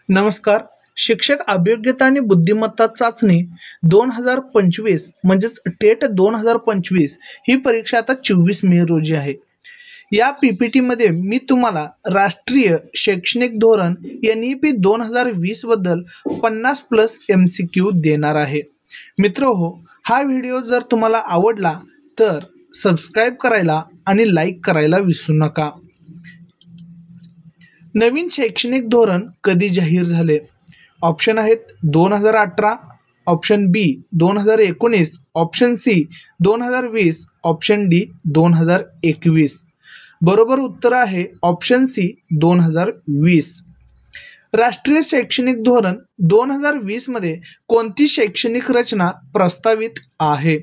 नमस्कार. शिक्षक अभियोग्यता आणि बुद्धिमत्ता चाचणी 2025 म्हणजेच टेट 2025 ही परीक्षा आता 24 मे रोजी आहे. या PPT-मध्ये मी तुम्हाला राष्ट्रीय शैक्षणिक धोरण NEP 2020 बद्दल 50+ MCQ देणार आहे. मित्रहो, हा व्हिडिओ जर तुम्हाला आवडला तर सबस्क्राईब करायला आणि लाईक करायला विसरू नका. नवीन शैक्षणिक धोरण कधी जाहीर झाले? ऑप्शन आहेत 2018, ऑप्शन बी 2019, ऑप्शन सी 2020, ऑप्शन डी 2021. बरोबर उत्तर आहे ऑप्शन सी 2020. राष्ट्रीय शैक्षणिक धोरण 2020 मध्ये कोणती शैक्षणिक रचना प्रस्तावित आहे?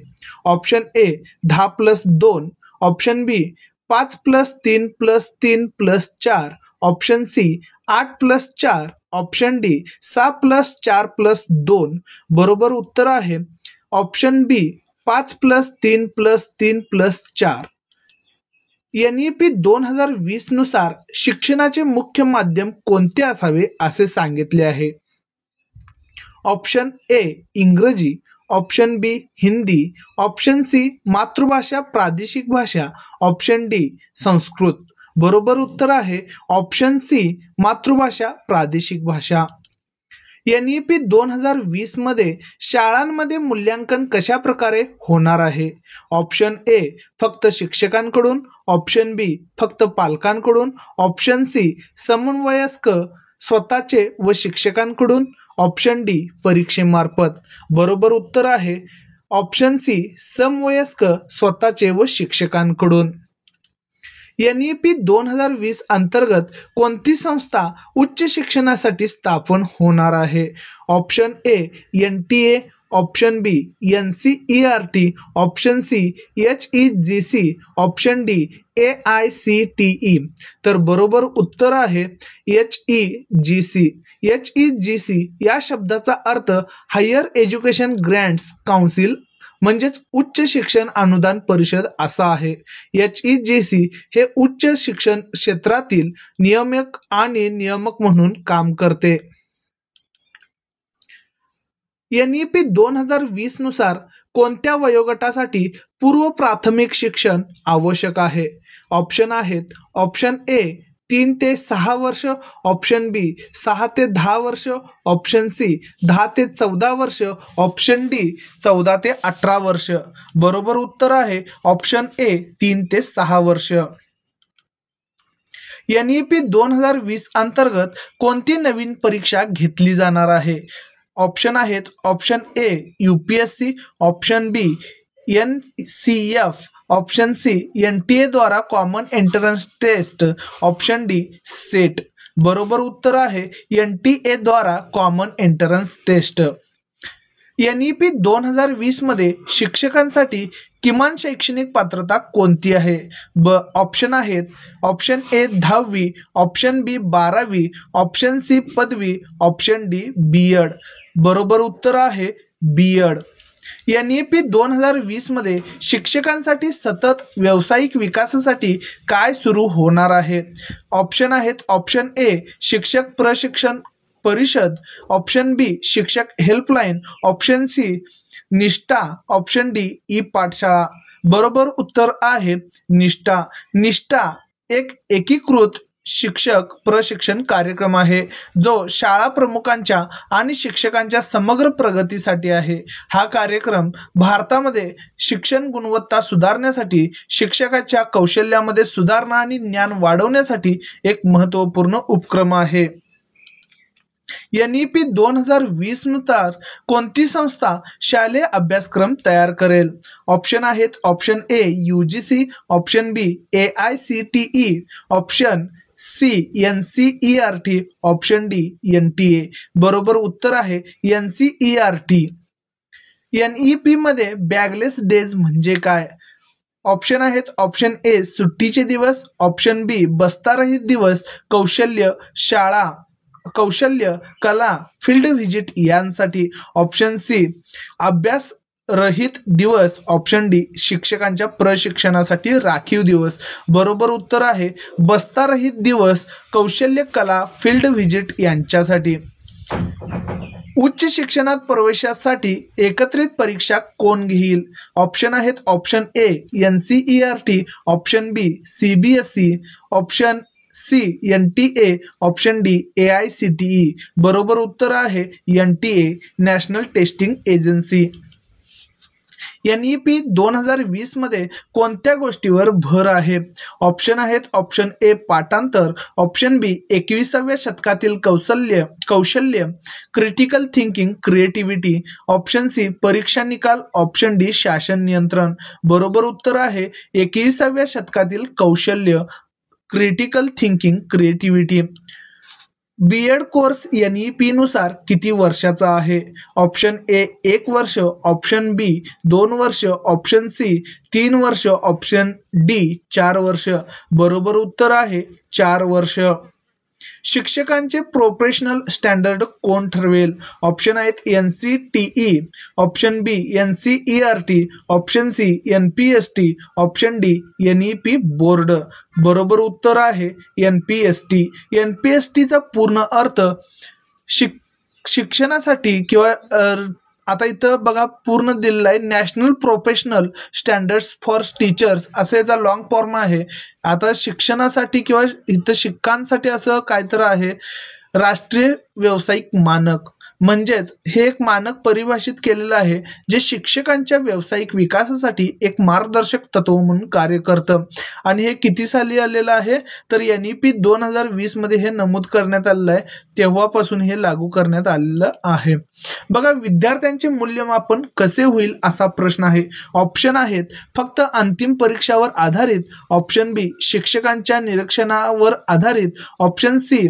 Option A 10+2, option B 5+3+3+4, option C 8+4, option D 6+4+2. बरोबर उत्तर आहे ऑप्शन बी 5+3+3+4. NEP 2020 नुसार शिक्षणाचे मुख्य माध्यम कोणते असावे असे सांगितले आहे? ऑप्शन ए इंग्रजी, ऑप्शन बी हिंदी, ऑप्शन सी मातृभाषा प्रादेशिक भाषा, ऑप्शन डी संस्कृत. बरोबर उत्तर आहे ऑप्शन सी मातृभाषा प्रादेशिक भाषा. NEP 2020 मध्ये शाळांमध्ये मूल्यांकन कशा प्रकारे होणार आहे? ऑप्शन ए फक्त शिक्षकांकडून, ऑप्शन बी फक्त पालकांकडून, ऑप्शन सी समवयस्क स्वतःचे व शिक्षकांकडून, ऑप्शन डी परीक्षेमार्फत. बरोबर उत्तर आहे ऑप्शन सी समवयस्क स्वतःचे व शिक्षकांकडून. NEP 2020 अंतर्गत कोणती संस्था उच्च शिक्षणासाठी स्थापन होणार आहे? Option A NTA, option B NCERT, option C HEGC, option D AICTE. तर बरोबर उत्तर आहे HEGC. HEGC या शब्दाचा अर्थ हायर एज्युकेशन ग्रँट्स काउन्सिल म्हणजेच उच्च शिक्षण अनुदान परिषद असा आहे. HEGC हे उच्च शिक्षण क्षेत्रातील नियामक आणि नियामक म्हणून काम करते. NEP 2020 नुसार कोणत्या वयोगटासाठी पूर्व प्राथमिक शिक्षण आवश्यक आहे? ऑप्शन आहेत ऑप्शन ए 3 ते 6 वर्ष, ऑप्शन बी 6 ते 10 वर्ष, ऑप्शन सी 10 ते 14 वर्ष, ऑप्शन डी 14 ते 18 वर्ष. बरोबर उत्तर आहे ऑप्शन ए 3 ते 6 वर्ष. NEP 2020 अंतर्गत कोणती नवीन परीक्षा घेतली जाणार आहे? ऑप्शन आहेत option A UPSC, option B NCF, option C NTA द्वारा common entrance test, option D SET. बरोबर उत्तर आहे NTA द्वारा कॉमन एंट्रन्स टेस्ट. NEP 2020 मध्ये शिक्षकांसाठी किमान शैक्षणिक पात्रता कोणती आहे? ऑप्शन आहेत ऑप्शन ए 10वी, ऑप्शन बी 12वी, ऑप्शन सी पदवी, ऑप्शन डी B.Ed. बरोबर उत्तर आहे B.Ed. NEP 2020 मध्ये शिक्षकांसाठी सतत व्यावसायिक विकासासाठी काय सुरू होणार आहे? ऑप्शन आहेत ऑप्शन ए शिक्षक प्रशिक्षण परिषद, ऑप्शन बी शिक्षक हेल्पलाईन, ऑप्शन सी निष्ठा, ऑप्शन डी ई पाठशाळा. बरोबर उत्तर आहे निष्ठा. निष्ठा एक एकीकृत शिक्षक प्रशिक्षण कार्यक्रम आहे जो शाळा प्रमुखांच्या आणि शिक्षकांच्या समग्र प्रगतीसाठी आहे. हा कार्यक्रम भारतामध्ये शिक्षण गुणवत्ता सुधारण्यासाठी, शिक्षकाच्या कौशल्यामध्ये सुधारणा आणि ज्ञान वाढवण्यासाठी एक महत्त्वपूर्ण उपक्रम आहे. NEP 2020 नुसार कोणती संस्था शालेय अभ्यासक्रम तयार करेल? ऑप्शन आहेत option A UGC, option B AICTE, option C NCERT, option D NTA. बरोबर उत्तर आहे NCERT. NEP मध्ये बॅगलेस डेज म्हणजे काय? ऑप्शन आहेत ऑप्शन ए सुट्टीचे दिवस, ऑप्शन बी बस्तारहित दिवस, कौशल्य शाळा, कौशल्य कला फील्ड व्हिजिट यांसाठी, ऑप्शन सी अभ्यास रहित दिवस, ऑप्शन डी शिक्षकांच्या प्रशिक्षणासाठी राखीव दिवस. बरोबर उत्तर आहे बस्ता रहित दिवस, कौशल्य कला, फील्ड व्हिजिट यांच्यासाठी. उच्च शिक्षणात प्रवेशासाठी एकत्रित परीक्षा कोण घेईल? ऑप्शन आहेत option A NCERT, option B CBSE, option C NTA, option D AICTE. बरोबर उत्तर आहे NTA, national testing agency. NEP 2020 मध्ये कोणत्या गोष्टीवर भर आहे? ऑप्शन आहेत ऑप्शन ए पाठांतर, ऑप्शन बी 21व्या शतकातील कौशल्य, critical thinking, creativity, option C परीक्षा निकाल, ऑप्शन डी शासन नियंत्रण. बरोबर उत्तर आहे 21व्या शतकातील कौशल्य, critical thinking, creativity. BEd course NEP नुसार किती वर्षाचा आहे? ऑप्शन ए 1 वर्ष, ऑप्शन बी 2 वर्ष, ऑप्शन सी 3 वर्ष, ऑप्शन डी 4 वर्ष. बरोबर उत्तर आहे 4 वर्ष. शिक्षकांचे प्रोफेशनल स्टँडर्ड कोण ठरवेल? ऑप्शन आहेत NCTE, option B NCERT, option C NPST, option D NEP board. बरोबर उत्तर आहे NPST. NPSTचा पूर्ण अर्थ शिक्षणासाठी किंवा आता इथं बघा पूर्ण दिलेलं आहे national professional standards for teachers असं याचा लॉंग फॉर्म आहे. आता शिक्षणासाठी किंवा इथं शिक्षकांसाठी असं काहीतरी आहे राष्ट्रीय व्यावसायिक मानक, म्हणजेच हे एक मानक परिभाषित केलेलं आहे जे शिक्षकांच्या व्यावसायिक विकासासाठी एक मार्गदर्शक तत्व म्हणून कार्य करतं. आणि हे किती साली आलेलं आहे तर NEP 2020 मध्ये हे नमूद करण्यात आलेलं आहे, तेव्हापासून हे लागू करण्यात आलेलं आहे. बघा विद्यार्थ्यांचे मूल्यमापन कसे होईल असा प्रश्न आहे. ऑप्शन आहेत फक्त अंतिम परीक्षावर आधारित, ऑप्शन बी शिक्षकांच्या निरीक्षणावर आधारित, ऑप्शन सी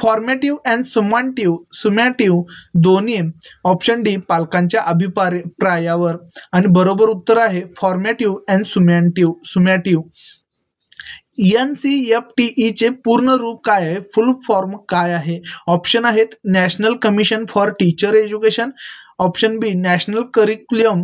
फॉर्मेटिव्ह अँड सुमॅटिव्ह दोन्ही, ऑप्शन डी पालकांच्या अभिप्रायावर. आणि बरोबर उत्तर आहे फॉर्मेटिव्ह अँड सुमॅटिव्ह. NCFTE चे पूर्ण रूप काय आहे? फुल फॉर्म काय आहे? ऑप्शन आहेत national commission for teacher education, option B national curriculum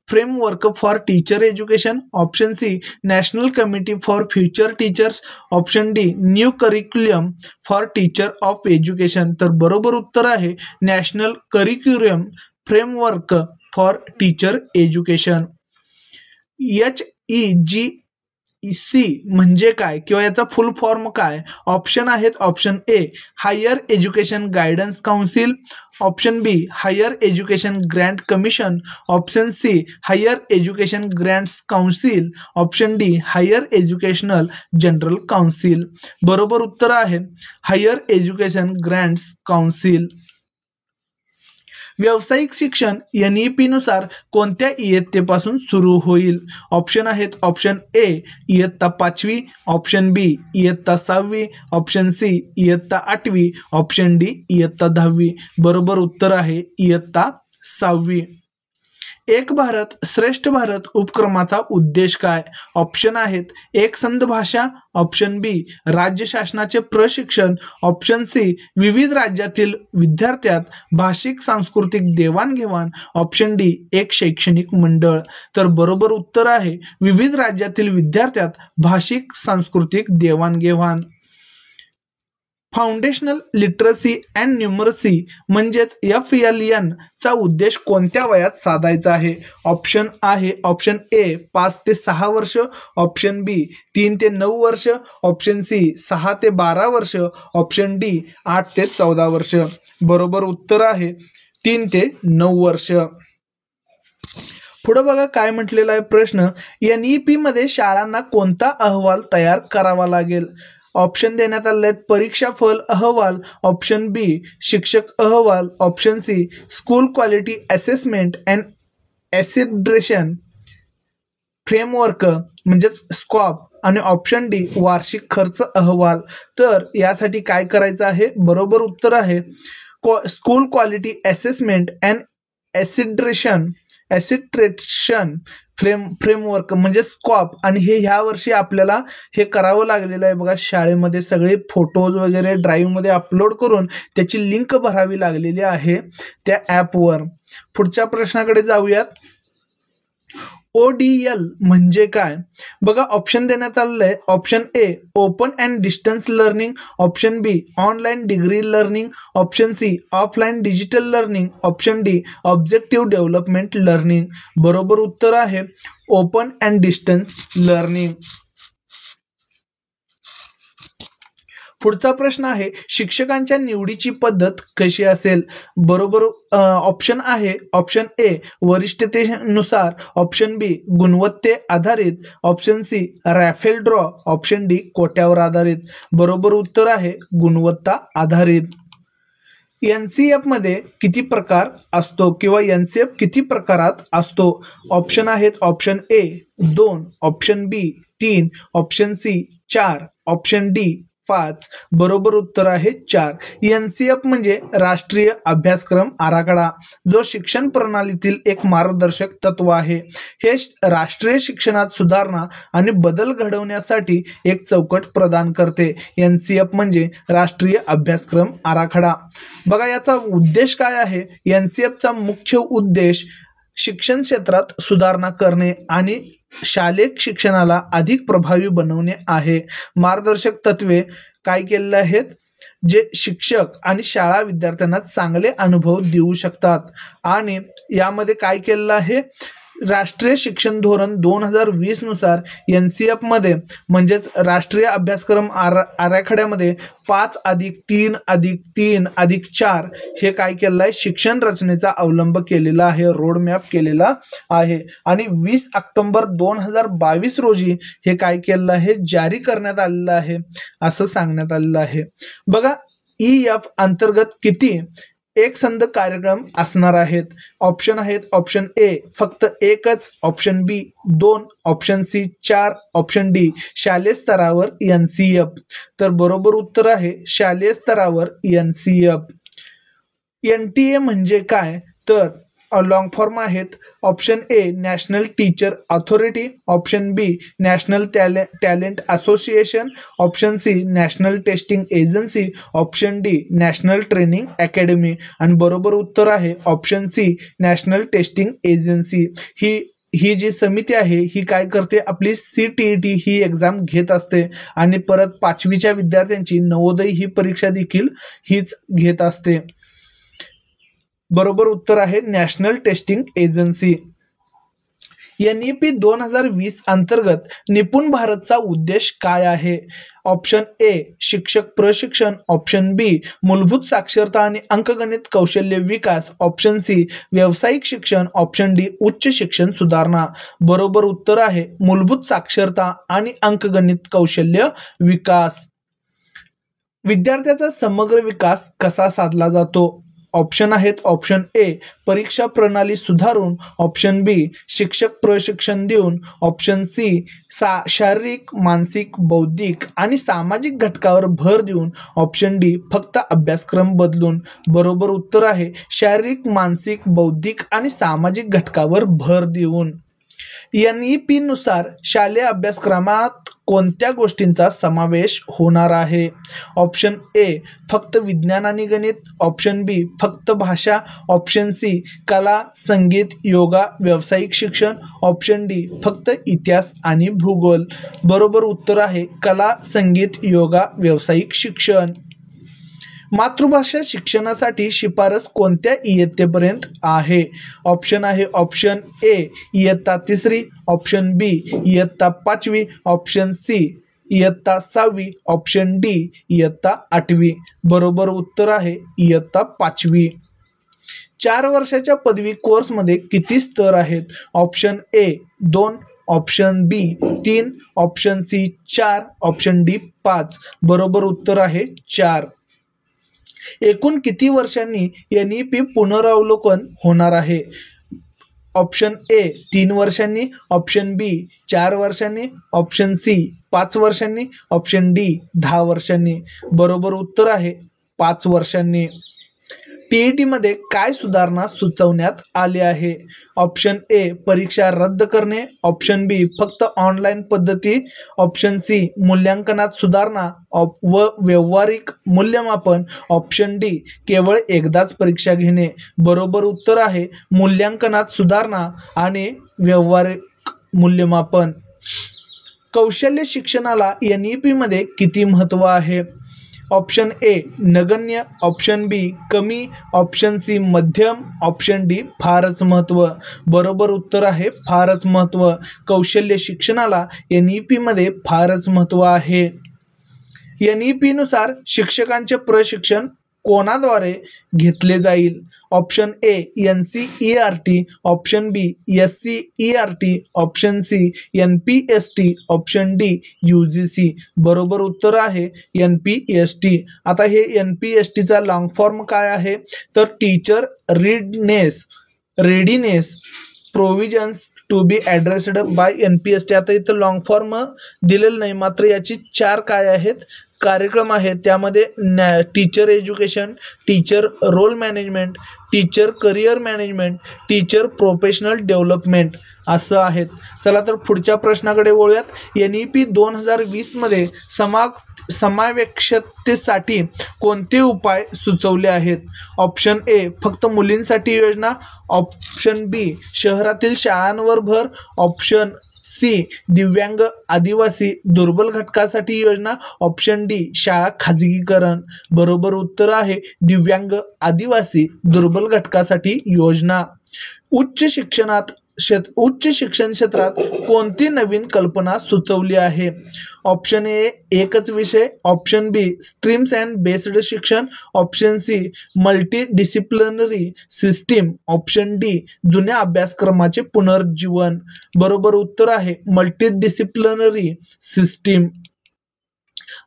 framework for teacher education, option C national committee for future teachers, option D new curriculum for teacher of education. तर बरोबर उत्तर आहे national curriculum framework for teacher education. HEGC म्हणजे काय किंवा याचा full form काय? Option आहेत option A higher education guidance council, option B higher education grant commission, option C higher education grants council, option D higher educational general council. बरोबर उत्तर आहे higher education grants council. व्यावसायिक शिक्षण NEP नुसार कोणत्या इयत्तेपासून सुरू होईल? ऑप्शन आहेत ऑप्शन ए इयत्ता 5वी, ऑप्शन बी इयत्ता 6वी, ऑप्शन सी इयत्ता 8वी, ऑप्शन डी इयत्ता 10वी. बरोबर उत्तर आहे इयत्ता 6वी. एक भारत श्रेष्ठ भारत उपक्रमाचा उद्देश काय? ऑप्शन आहेत एकसंध भाषा, ऑप्शन बी राज्य शासनाचे प्रशिक्षण, ऑप्शन सी विविध राज्यातील विद्यार्थ्यात भाषिक सांस्कृतिक देवाणघेवाण, ऑप्शन डी एक शैक्षणिक मंडळ. तर बरोबर उत्तर आहे विविध राज्यातील विद्यार्थ्यात भाषिक सांस्कृतिक देवाणघेवाण. फाउंडेशनल लिटरसी अँड न्यूमरसी म्हणजेच FLN चा उद्देश कोणत्या वयात साधायचा आहे? ऑप्शन आहे ऑप्शन ए 5 ते 6 वर्ष, ऑप्शन बी 3 ते 9 वर्ष, ऑप्शन सी 6 ते 12 वर्ष, ऑप्शन डी 8 ते 14 वर्ष. बरोबर उत्तर आहे 3 ते 9 वर्ष. पुढे बघा काय म्हटलेला आहे प्रश्न. NEP मध्ये शाळांना कोणता अहवाल तयार करावा लागेल? ऑप्शन देण्यात आले आहेत परीक्षाफल अहवाल, ऑप्शन बी शिक्षक अहवाल, option C school quality assessment and ॲसिड्रेशन फ्रेमवर्क म्हणजेच स्कॉप, आणि ऑप्शन डी वार्षिक खर्च अहवाल. तर यासाठी काय करायचं आहे? बरोबर उत्तर आहे स्कूल क्वालिटी असेसमेंट अँड ॲसिड्रेशन फ्रेमवर्क म्हणजे स्कॉप. आणि हे ह्या वर्षी आपल्याला हे करावं लागलेलं आहे बघा. शाळेमध्ये सगळे फोटोज वगैरे ड्राईव्हमध्ये अपलोड करून त्याची लिंक भरावी लागलेली आहे त्या ॲपवर. पुढच्या प्रश्नाकडे जाऊयात. ODL म्हणजे काय बघा. ऑप्शन देण्यात आलेलं आहे. Option A open and distance learning, option B online degree learning, option C offline digital learning, option D objective development learning. बरोबर उत्तर आहे ओपन अँड डिस्टन्स लर्निंग. पुढचा प्रश्न आहे शिक्षकांच्या निवडीची पद्धत कशी असेल. बरोबर ऑप्शन आहे ऑप्शन ए वरिष्ठतेनुसार, ऑप्शन बी गुणवत्ते आधारित, option C raffle draw, option D कोट्यावर आधारित. बरोबर उत्तर आहे गुणवत्ता आधारित. NCF मध्ये किती प्रकार असतो किंवा NCF किती प्रकारात असतो. ऑप्शन आहेत option A 2, option B 3, option C 4, option D 5. बरोबर उत्तर आहे 4. NCF म्हणजे राष्ट्रीय अभ्यासक्रम आराखडा, जो शिक्षण प्रणालीतील एक मार्गदर्शक तत्व आहे. हे राष्ट्रीय शिक्षणात सुधारणा आणि बदल घडवण्यासाठी एक चौकट प्रदान करते. NCF म्हणजे राष्ट्रीय अभ्यासक्रम आराखडा. बघा याचा उद्देश काय आहे. NCFचा मुख्य उद्देश शिक्षण क्षेत्रात सुधारणा करणे आणि शालेय शिक्षणाला अधिक प्रभावी बनवणे आहे. मार्गदर्शक तत्वे काय केलेले आहेत, जे शिक्षक आणि शाळा विद्यार्थ्यांना चांगले अनुभव देऊ शकतात. आणि यामध्ये काय केलेलं आहे, राष्ट्रीय शिक्षण धोरण 2020 नुसार NCF मध्ये म्हणजेच राष्ट्रीय अभ्यासक्रम आराखड्यामध्ये 5+3+3+4 हे काय केलेलं आहे, शिक्षण रचनेचा अवलंब केलेला आहे, रोड मॅप केलेला आहे. आणि 20 ऑक्टोबर 2022 रोजी हे काय केलेलं आहे, जारी करण्यात आलेलं आहे असं सांगण्यात आलेलं आहे. बघा EF अंतर्गत किती एकसंध कार्यक्रम असणार आहेत. ऑप्शन आहेत ऑप्शन ए फक्त 1च, ऑप्शन बी 2, ऑप्शन सी 4, ऑप्शन डी शालेय स्तरावर NCF. तर बरोबर उत्तर आहे शालेय स्तरावर NCF. NTA म्हणजे काय, तर लॉंग फॉर्म आहेत. Option A national teacher authority, option B national talent association, option C national testing agency, option D national training academy. आणि बरोबर उत्तर आहे option C national testing agency. ही जी समिती आहे ही काय करते, आपली CTET ही एक्झाम घेत असते आणि परत 5वीच्या विद्यार्थ्यांची नवोदय ही परीक्षा देखील हीच घेत असते. बरोबर उत्तर आहे नॅशनल टेस्टिंग एजन्सी. NEP 2020 अंतर्गत निपुण भारतचा उद्देश काय आहे. ऑप्शन ए शिक्षक प्रशिक्षण, ऑप्शन बी मूलभूत साक्षरता आणि अंकगणित कौशल्य विकास, ऑप्शन सी व्यावसायिक शिक्षण, ऑप्शन डी उच्च शिक्षण सुधारणा. बरोबर उत्तर आहे मूलभूत साक्षरता आणि अंकगणित कौशल्य विकास. विद्यार्थ्याचा समग्र विकास कसा साधला जातो. ऑप्शन आहेत ऑप्शन ए परीक्षा प्रणाली सुधारून, ऑप्शन बी शिक्षक प्रशिक्षण देऊन, ऑप्शन सी शारीरिक मानसिक बौद्धिक आणि सामाजिक घटकावर भर देऊन, ऑप्शन डी फक्त अभ्यासक्रम बदलून. बरोबर उत्तर आहे शारीरिक मानसिक बौद्धिक आणि सामाजिक घटकावर भर देऊन. NEP नुसार शालेय अभ्यासक्रमात कोणत्या गोष्टींचा समावेश होणार आहे. ऑप्शन ए फक्त विज्ञान आणि गणित, ऑप्शन बी फक्त भाषा, ऑप्शन सी कला संगीत योगा व्यावसायिक शिक्षण, ऑप्शन डी फक्त इतिहास आणि भूगोल. बरोबर उत्तर आहे कला संगीत योगा व्यावसायिक शिक्षण. मातृभाषा शिक्षणासाठी शिफारस कोणत्या इयत्तेपर्यंत आहे. ऑप्शन आहे ऑप्शन ए इयत्ता 3री, ऑप्शन बी इयत्ता 5वी, ऑप्शन सी इयत्ता 6वी, ऑप्शन डी इयत्ता 8वी. बरोबर उत्तर आहे इयत्ता 5वी. 4 वर्षाच्या पदवी कोर्समध्ये किती स्तर आहेत. Option A 2, option B 3, option C 4, option D 5. बरोबर उत्तर आहे 4. एकूण किती वर्षांनी NEP पुनरावलोकन होणार आहे. ऑप्शन ए 3 वर्षांनी, ऑप्शन बी 4 वर्षांनी, ऑप्शन सी 5 वर्षांनी, ऑप्शन डी 10 वर्षांनी. बरोबर उत्तर आहे 5 वर्षांनी. TET मध्ये काय सुधारणा सुचवण्यात आली आहे. ऑप्शन ए परीक्षा रद्द करणे, ऑप्शन बी फक्त ऑनलाईन पद्धती, ऑप्शन सी मूल्यांकनात सुधारणा व व्यावहारिक मूल्यमापन, ऑप्शन डी केवळ एकदाच परीक्षा घेणे. बरोबर उत्तर आहे मूल्यांकनात सुधारणा आणि व्यावहारिक मूल्यमापन. कौशल्य शिक्षणाला NEP मध्ये किती महत्त्व आहे? ऑप्शन ए नगण्य, ऑप्शन बी कमी, ऑप्शन सी मध्यम, ऑप्शन डी फारच महत्त्व. बरोबर उत्तर आहे फारच महत्त्व. कौशल्य शिक्षणाला NEP मध्ये फारच महत्त्व आहे. NEP नुसार शिक्षकांचे प्रशिक्षण कोणाद्वारे घेतले जाईल? Option A NCERT, option B SCERT, option C NPST, option D UGC. बरोबर उत्तर आहे NPST. आता हे NPSTचा लॉंग फॉर्म काय आहे तर teacher readiness provisions to be addressed by NPST. आता इथं लॉंग फॉर्म दिलेलं नाही, मात्र याची 4 काय आहेत कार्यक्रम आहेत. त्यामध्ये teacher education, teacher role management, teacher career management, teacher professional development असं आहेत. चला तर पुढच्या प्रश्नाकडे वळूयात. NEP 2020 मध्ये समावेशकतेसाठी कोणते उपाय सुचवले आहेत? ऑप्शन ए फक्त मुलींसाठी योजना, ऑप्शन बी शहरातील शाळांवर भर, ऑप्शन सी दिव्यांग आदिवासी दुर्बल घटकासाठी योजना, ऑप्शन डी शाळा खाजगीकरण. बरोबर उत्तर आहे दिव्यांग आदिवासी दुर्बल घटकासाठी योजना. उच्च शिक्षण क्षेत्रात कोणती नवीन कल्पना सुचवली आहे? ऑप्शन ए एकच विषय, option B streams and based शिक्षण, option C multidisciplinary system, option D जुन्या अभ्यासक्रमाचे पुनर्जीवन. बरोबर उत्तर आहे मल्टी डिसिप्लिनरी सिस्टीम.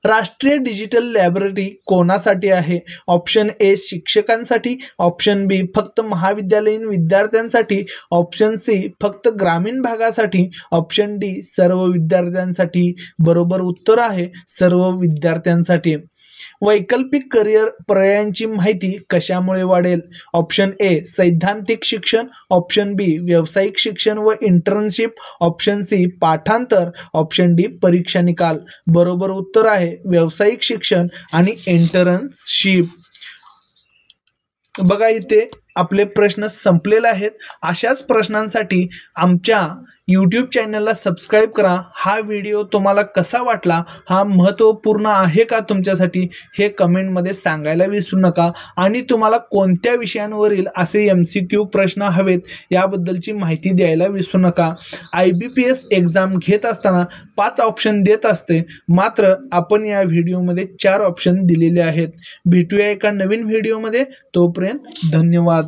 राष्ट्रीय डिजिटल लायब्ररी कोणासाठी आहे? ऑप्शन ए शिक्षकांसाठी, ऑप्शन बी फक्त महाविद्यालयीन विद्यार्थ्यांसाठी, ऑप्शन सी फक्त ग्रामीण भागासाठी, ऑप्शन डी सर्व विद्यार्थ्यांसाठी. बरोबर उत्तर आहे सर्व विद्यार्थ्यांसाठी. वैकल्पिक करिअर पर्यायांची माहिती कशामुळे वाढेल? ऑप्शन ए सैद्धांतिक शिक्षण, ऑप्शन बी व्यावसायिक शिक्षण व इंटर्नशिप, ऑप्शन सी पाठांतर, ऑप्शन डी परीक्षा निकाल. बरोबर उत्तर आहे व्यावसायिक शिक्षण आणि इंटर्नशिप. बघा इथे आपले प्रश्न संपलेले आहेत. अशाच प्रश्नांसाठी आमच्या यूट्यूब चॅनलला सबस्क्राईब करा. हा व्हिडिओ तुम्हाला कसा वाटला, हा महत्त्वपूर्ण आहे का तुमच्यासाठी, हे कमेंटमध्ये सांगायला विसरू नका. आणि तुम्हाला कोणत्या विषयांवरील असे MCQ प्रश्न हवेत याबद्दलची माहिती द्यायला विसरू नका. IBPS एक्झाम घेत असताना 5 ऑप्शन देत असते, मात्र आपण या व्हिडिओमध्ये 4 ऑप्शन दिलेले आहेत. भेटूया एका नवीन व्हिडिओमध्ये. तोपर्यंत धन्यवाद.